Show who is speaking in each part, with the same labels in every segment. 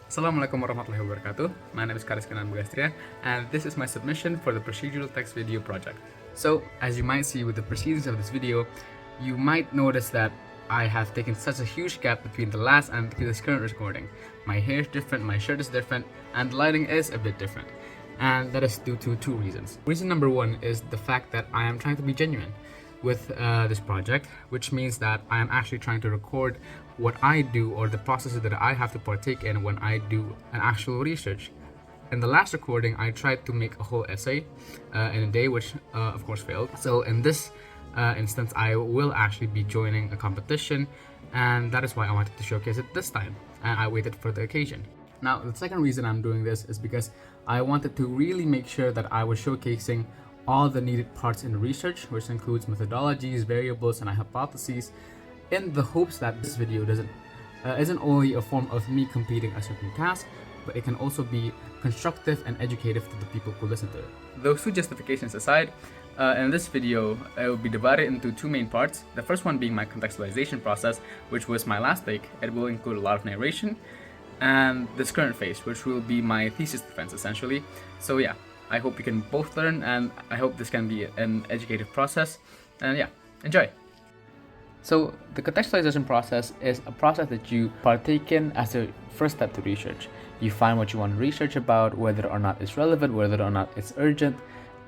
Speaker 1: Assalamualaikum warahmatullahi wabarakatuh. My name is Keenan and this is my submission for the procedural text video project. So, as you might see with the proceedings of this video, you might notice that I have taken such a huge gap between the last and this current recording. My hair is different, my shirt is different, and the lighting is a bit different. And that is due to two reasons. Reason number one is the fact that I am trying to be genuine with this project, which means that I am actually trying to record what I do or the processes that I have to partake in when I do an actual research. In the last recording, I tried to make a whole essay in a day, which of course failed. So in this instance, I will actually be joining a competition, and that is why I wanted to showcase it this time, and I waited for the occasion. Now, the second reason I'm doing this is because I wanted to really make sure that I was showcasing all the needed parts in research, which includes methodologies, variables, and hypotheses, in the hopes that this video isn't only a form of me completing a certain task, but it can also be constructive and educative to the people who listen to it. Those two justifications aside, in this video, it will be divided into two main parts. The first one being my contextualization process, which was my last take. It will include a lot of narration, and this current phase, which will be my thesis defense essentially. So yeah, I hope you can both learn, and I hope this can be an educative process. And yeah, enjoy! So the contextualization process is a process that you partake in as a first step to research. You find what you want to research about, whether or not it's relevant, whether or not it's urgent,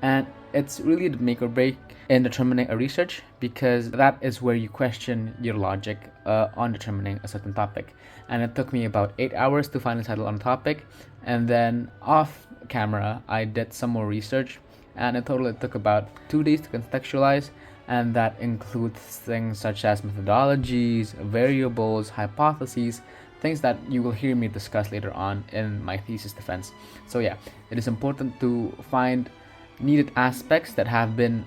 Speaker 1: and it's really the make or break in determining a research, because that is where you question your logic on determining a certain topic. And it took me about 8 hours to find a title on a topic, and then off camera I did some more research, and in total it took about 2 days to contextualize, and that includes things such as methodologies, variables, hypotheses, things that you will hear me discuss later on in my thesis defense. So yeah, it is important to find needed aspects that have been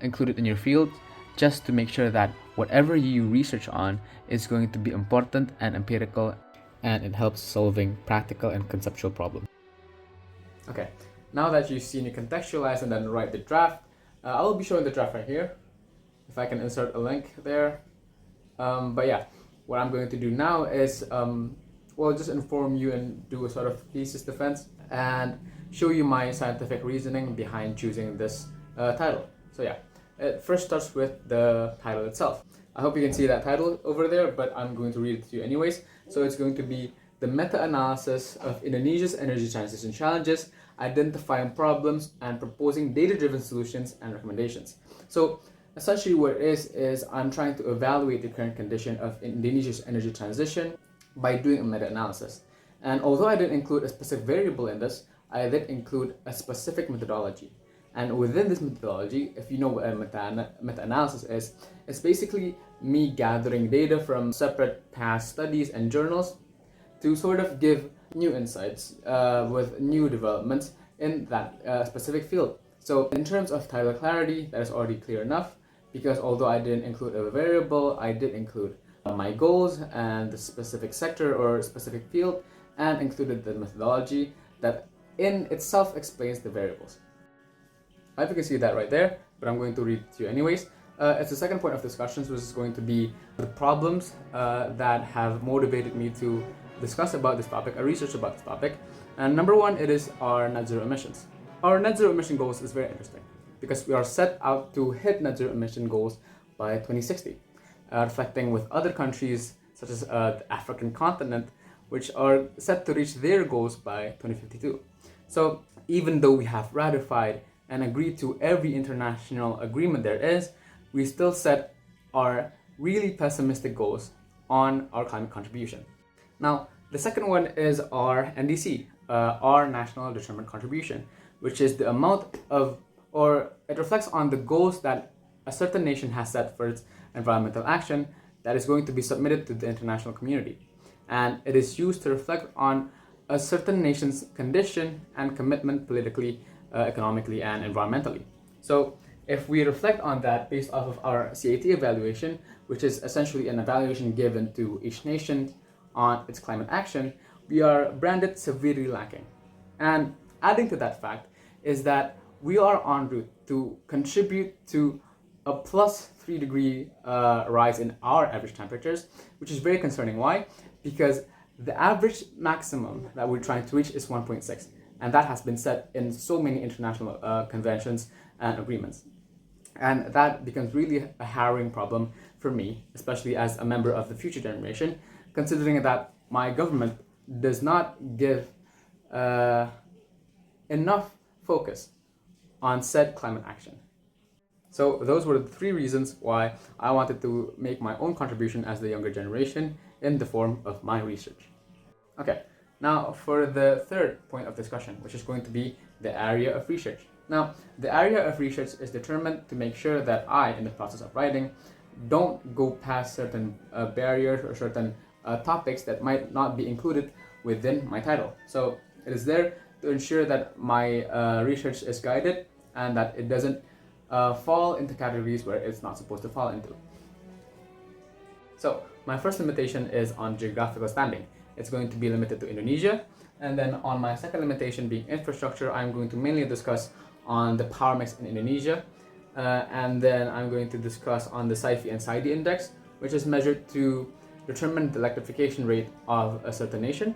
Speaker 1: included in your field, just to make sure that whatever you research on is going to be important and empirical, and it helps solving practical and conceptual problems. Okay, now that you've seen you contextualize and then write the draft, I will be showing the draft right here, if I can insert a link there. But yeah, what I'm going to do now is just inform you and do a sort of thesis defense and show you my scientific reasoning behind choosing this title. So yeah, it first starts with the title itself. I hope you can see that title over there, but I'm going to read it to you anyways. So it's going to be the meta-analysis of Indonesia's energy transition challenges, identifying problems and proposing data-driven solutions and recommendations. So essentially what it is I'm trying to evaluate the current condition of Indonesia's energy transition by doing a meta-analysis. And although I didn't include a specific variable in this, I did include a specific methodology. And within this methodology, if you know what a meta-analysis is, it's basically me gathering data from separate past studies and journals to sort of give new insights with new developments in that specific field. So in terms of title clarity, that is already clear enough, because although I didn't include a variable, I did include my goals and the specific sector or specific field, and included the methodology that in itself explains the variables. I hope you can see that right there, but I'm going to read it to you anyways. It's the second point of discussions, which is going to be the problems that have motivated me to discuss about this topic, or research about this topic. And number one, it is our net zero emissions. Our net zero emission goals is very interesting because we are set out to hit net zero emission goals by 2060, reflecting with other countries such as the African continent, which are set to reach their goals by 2052. So even though we have ratified and agreed to every international agreement there is, we still set our really pessimistic goals on our climate contribution. Now, the second one is our NDC, our National Determined Contribution, which is the amount of, or it reflects on the goals that a certain nation has set for its environmental action that is going to be submitted to the international community. And it is used to reflect on a certain nation's condition and commitment politically, economically, and environmentally. So if we reflect on that based off of our CAT evaluation, which is essentially an evaluation given to each nation on its climate action, we are branded severely lacking. And adding to that fact is that we are en route to contribute to a plus 3 degree rise in our average temperatures, which is very concerning. Why? Because the average maximum that we're trying to reach is 1.6, and that has been set in so many international conventions and agreements. And that becomes really a harrowing problem for me, especially as a member of the future generation, considering that my government does not give enough focus on said climate action. So those were the three reasons why I wanted to make my own contribution as the younger generation in the form of my research. Okay, now for the third point of discussion, which is going to be the area of research. Now, the area of research is determined to make sure that I, in the process of writing, don't go past certain barriers or certain topics that might not be included within my title. So it is there to ensure that my research is guided and that it doesn't fall into categories where it's not supposed to fall into. So my first limitation is on geographical standing. It's going to be limited to Indonesia. And then on my second limitation being infrastructure, I'm going to mainly discuss on the power mix in Indonesia. And then I'm going to discuss on the SAIFI and SAIDI index, which is measured to determine the electrification rate of a certain nation.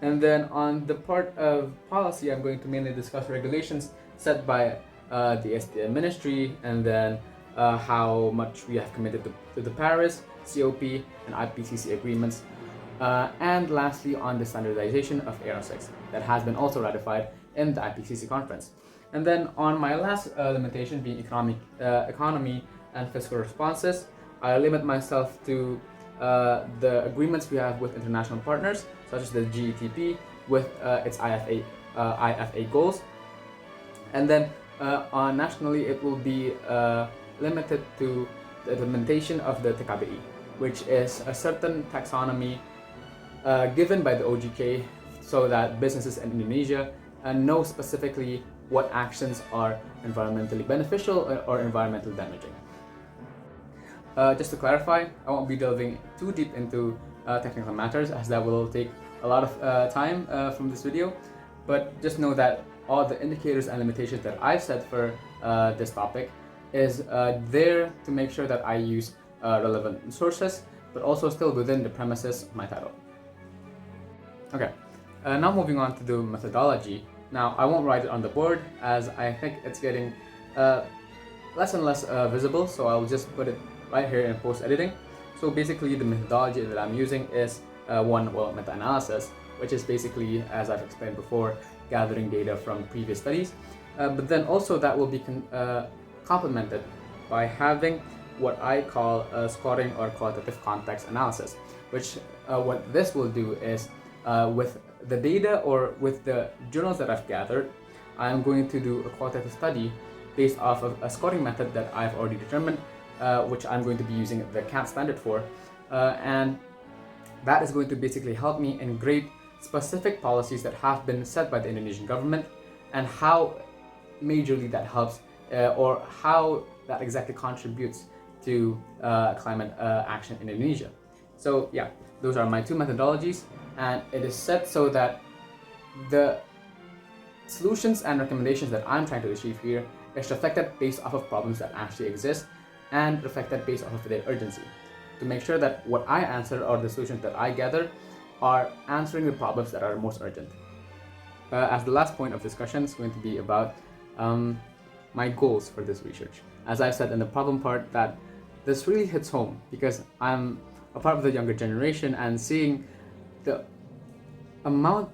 Speaker 1: And then on the part of policy, I'm going to mainly discuss regulations set by the SDM ministry, and then how much we have committed to the Paris, COP, and IPCC agreements. And lastly, on the standardization of AR6 that has been also ratified in the IPCC conference. And then on my last limitation being economy and fiscal responses, I limit myself to the agreements we have with international partners, such as the GETP with its IFA goals. And then on nationally, it will be limited to the implementation of the TKBI, which is a certain taxonomy given by the OJK so that businesses in Indonesia know specifically what actions are environmentally beneficial or environmentally damaging. Just to clarify, I won't be delving too deep into technical matters, as that will take a lot of time from this video, but just know that all the indicators and limitations that I've set for this topic is there to make sure that I use relevant sources, but also still within the premises of my title. Okay, now moving on to the methodology. Now, I won't write it on the board, as I think it's getting less and less visible, so I'll just put it right here in post-editing. So basically, the methodology that I'm using is meta-analysis, which is basically, as I've explained before, gathering data from previous studies. But then also that will be complemented by having what I call a scoring or qualitative context analysis, which what this will do is with the data or with the journals that I've gathered, I'm going to do a qualitative study based off of a scoring method that I've already determined, which I'm going to be using the CAT standard for. And that is going to basically help me in grade specific policies that have been set by the Indonesian government and how majorly that helps or how that exactly contributes to climate action in Indonesia. So yeah, those are my two methodologies, and it is set so that the solutions and recommendations that I'm trying to achieve here is reflected based off of problems that actually exist and reflected based off of their urgency, to make sure that what I answer or the solutions that I gather are answering the problems that are most urgent. As the last point of discussion is going to be about my goals for this research. As I said in the problem part, that this really hits home because I'm a part of the younger generation, and seeing the amount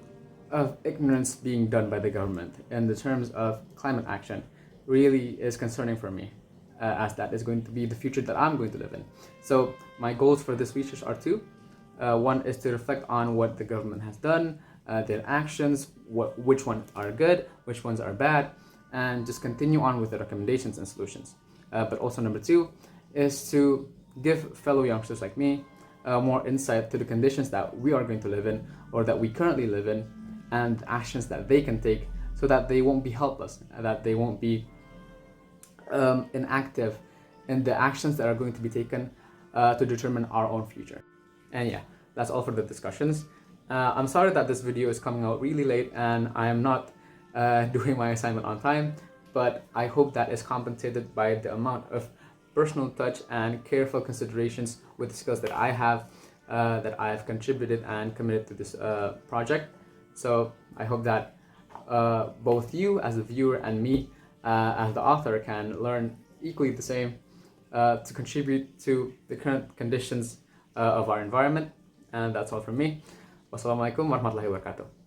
Speaker 1: of ignorance being done by the government in the terms of climate action really is concerning for me, as that is going to be the future that I'm going to live in. So my goals for this research are two. One is to reflect on what the government has done, their actions, which ones are good, which ones are bad, and just continue on with the recommendations and solutions. But also number two is to give fellow youngsters like me more insight to the conditions that we are going to live in or that we currently live in, and actions that they can take so that they won't be helpless, that they won't be inactive in the actions that are going to be taken to determine our own future. And yeah, that's all for the discussions. I'm sorry that this video is coming out really late and I am not doing my assignment on time, but I hope that is compensated by the amount of personal touch and careful considerations with the skills that I have that I have contributed and committed to this project. So I hope that both you as the viewer and me as the author can learn equally the same to contribute to the current conditions of our environment. And that's all from me. Wassalamualaikum warahmatullahi wabarakatuh.